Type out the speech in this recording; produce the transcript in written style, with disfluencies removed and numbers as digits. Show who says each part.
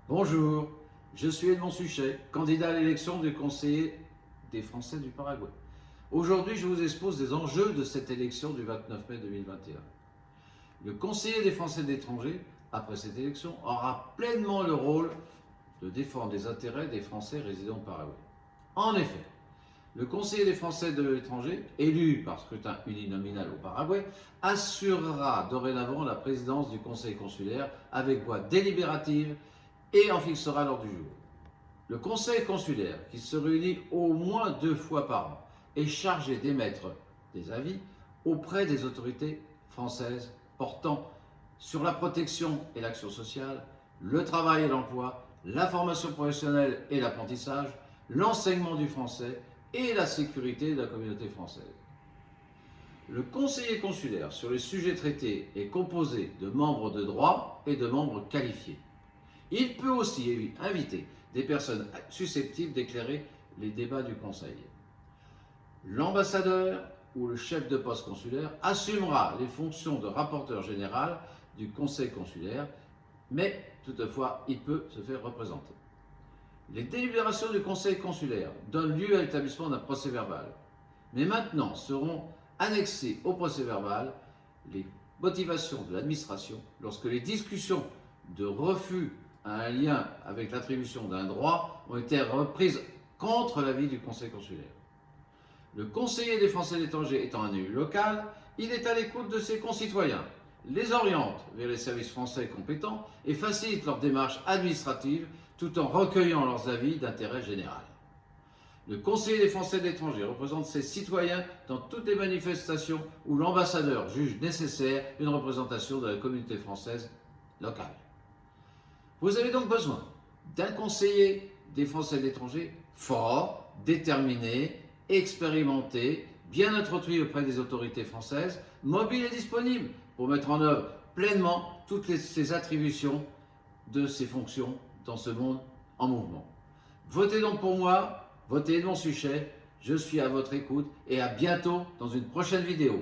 Speaker 1: Bonjour, je suis Edmond Suchet, candidat à l'élection du conseiller des Français du Paraguay. Aujourd'hui, je vous expose les enjeux de cette élection du 29 mai 2021. Le conseiller des Français de l'étranger, après cette élection, aura pleinement le rôle de défendre les intérêts des Français résidant au Paraguay. En effet, le conseiller des Français de l'étranger, élu par scrutin uninominal au Paraguay, assurera dorénavant la présidence du conseil consulaire avec voix délibérative et en fixera l'ordre du jour. Le conseil consulaire, qui se réunit au moins 2 fois par an, est chargé d'émettre des avis auprès des autorités françaises portant sur la protection et l'action sociale, le travail et l'emploi, la formation professionnelle et l'apprentissage, l'enseignement du français et la sécurité de la communauté française. Le conseiller consulaire sur les sujets traités est composé de membres de droit et de membres qualifiés. Il peut aussi inviter des personnes susceptibles d'éclairer les débats du Conseil. L'ambassadeur ou le chef de poste consulaire assumera les fonctions de rapporteur général du Conseil consulaire, mais toutefois, il peut se faire représenter. Les délibérations du Conseil consulaire donnent lieu à l'établissement d'un procès-verbal, mais maintenant seront annexées au procès-verbal les motivations de l'administration lorsque les discussions de refus à un lien avec l'attribution d'un droit ont été reprises contre l'avis du Conseil consulaire. Le conseiller des Français de l'étranger étant un élu local, il est à l'écoute de ses concitoyens, les oriente vers les services français compétents et facilite leurs démarches administratives tout en recueillant leurs avis d'intérêt général. Le conseiller des Français de l'étranger représente ses citoyens dans toutes les manifestations où l'ambassadeur juge nécessaire une représentation de la communauté française locale. Vous avez donc besoin d'un conseiller des Français de l'étranger fort, déterminé, expérimenté, bien introduit auprès des autorités françaises, mobile et disponible pour mettre en œuvre pleinement toutes ses attributions de ses fonctions dans ce monde en mouvement. Votez donc pour moi, votez Edmond Suchet, je suis à votre écoute et à bientôt dans une prochaine vidéo.